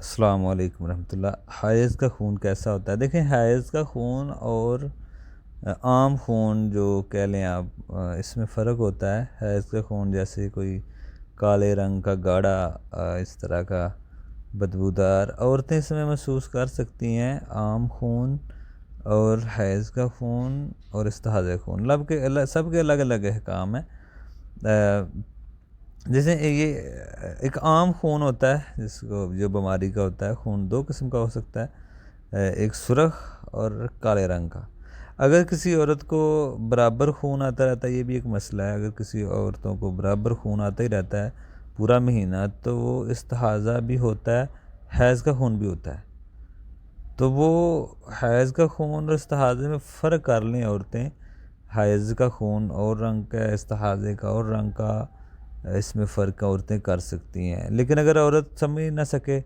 السلام علیکم ورحمۃ اللہ۔ حیض کا خون کیسا ہوتا ہے؟ دیکھیں، حیض کا خون اور عام خون جو کہہ لیں آپ، اس میں فرق ہوتا ہے۔ حیض کا خون جیسے کوئی کالے رنگ کا گاڑھا اس طرح کا بدبودار عورتیں اس میں محسوس کر سکتی ہیں۔ عام خون اور حیض کا خون اور استحاضہ خون سب کے الگ الگ احکام ہیں۔ جیسے یہ ایک عام خون ہوتا ہے جس کو جو بیماری کا ہوتا ہے، خون دو قسم کا ہو سکتا ہے، ایک سرخ اور کالے رنگ کا۔ اگر کسی عورت کو برابر خون آتا رہتا ہے، یہ بھی ایک مسئلہ ہے، اگر کسی عورتوں کو برابر خون آتا ہی رہتا ہے پورا مہینہ، تو وہ استحاضہ بھی ہوتا ہے، حیض کا خون بھی ہوتا ہے۔ تو وہ حیض کا خون اور استحاضہ میں فرق کر لیں عورتیں۔ حیض کا خون اور رنگ کا، استحاضہ کا اور رنگ کا، اس میں فرق عورتیں کر سکتی ہیں۔ لیکن اگر عورت سمجھ نہ سکے،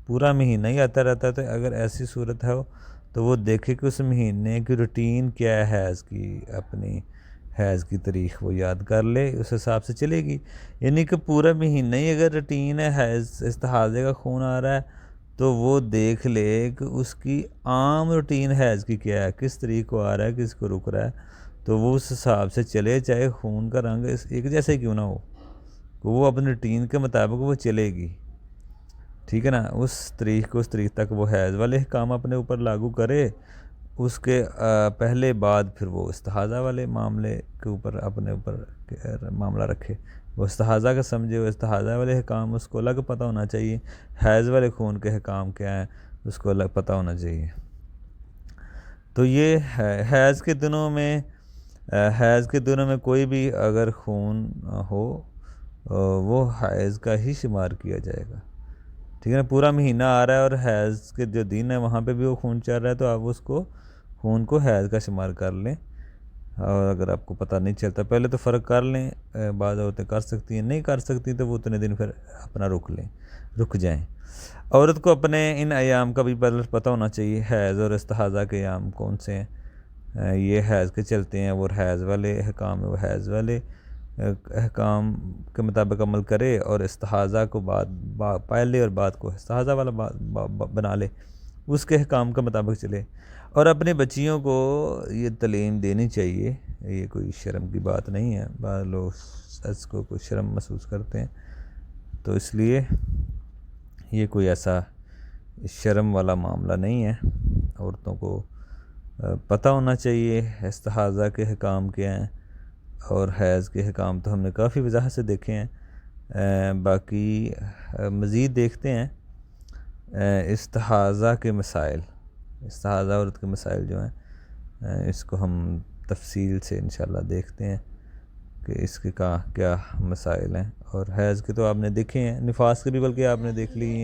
پورا مہینہ ہی آتا رہتا ہے، تو اگر ایسی صورت ہے تو وہ دیکھے کہ اس مہینے کی روٹین کیا ہے حیض کی، اپنی حیض کی تاریخ وہ یاد کر لے، اس حساب سے چلے گی۔ یعنی کہ پورا مہینہ ہی اگر روٹین ہے، حیض استحاضہ کا خون آ رہا ہے، تو وہ دیکھ لے کہ اس کی عام روٹین حیض کی کیا ہے، کس طریق کو آ رہا ہے، کس کو رک رہا ہے، تو وہ اس حساب سے چلے، چاہے خون کا رنگ ایک جیسا ہی کیوں نہ ہو، وہ اپنی روٹین کے مطابق وہ چلے گی، ٹھیک ہے نا۔ اس تاریخ تک وہ حیض والے احکام اپنے اوپر لاگو کرے، اس کے پہلے بعد پھر وہ استحاضہ والے معاملے کے اوپر اپنے اوپر معاملہ رکھے، وہ استحاضہ کا سمجھے، وہ استحاضہ والے احکام اس کو الگ پتہ ہونا چاہیے، حیض والے خون کے احکام کیا ہیں اس کو الگ پتہ ہونا چاہیے۔ تو یہ حیض کے دنوں میں کوئی بھی اگر خون ہو، وہ حیض کا ہی شمار کیا جائے گا، ٹھیک ہے نا۔ پورا مہینہ آ رہا ہے اور حیض کے جو دن ہے وہاں پہ بھی وہ خون چل رہا ہے، تو آپ اس کو خون کو حیض کا شمار کر لیں۔ اور اگر آپ کو پتہ نہیں چلتا، پہلے تو فرق کر لیں، بعض عورتیں کر سکتی ہیں، نہیں کر سکتی تو وہ اتنے دن پھر اپنا رک جائیں۔ عورت کو اپنے ان ایام کا بھی پتہ ہونا چاہیے، حیض اور استحاضہ کے ایام کون سے ہیں۔ یہ حیض کے چلتے ہیں، وہ حیض والے احکام ہیں، وہ حیض والے احکام کے مطابق عمل کرے، اور استحاضہ کو پہلے اور بعد کو استحاضہ والا بنا لے، اس کے احکام کے مطابق چلے۔ اور اپنے بچیوں کو یہ تعلیم دینی چاہیے، یہ کوئی شرم کی بات نہیں ہے، بعض لوگ اس کو کوئی شرم محسوس کرتے ہیں، تو اس لیے یہ کوئی ایسا شرم والا معاملہ نہیں ہے۔ عورتوں کو پتہ ہونا چاہیے استحاضہ کے احکام کیا ہیں، اور حیض کے احکام تو ہم نے کافی وضاحت سے دیکھے ہیں۔ باقی مزید دیکھتے ہیں استحاضہ کے مسائل، استحاضہ عورت کے مسائل جو ہیں، اس کو ہم تفصیل سے انشاءاللہ دیکھتے ہیں کہ اس کے کیا مسائل ہیں۔ اور حیض کے تو آپ نے دیکھے ہیں، نفاس کے بھی بلکہ آپ نے دیکھ لی ہیں۔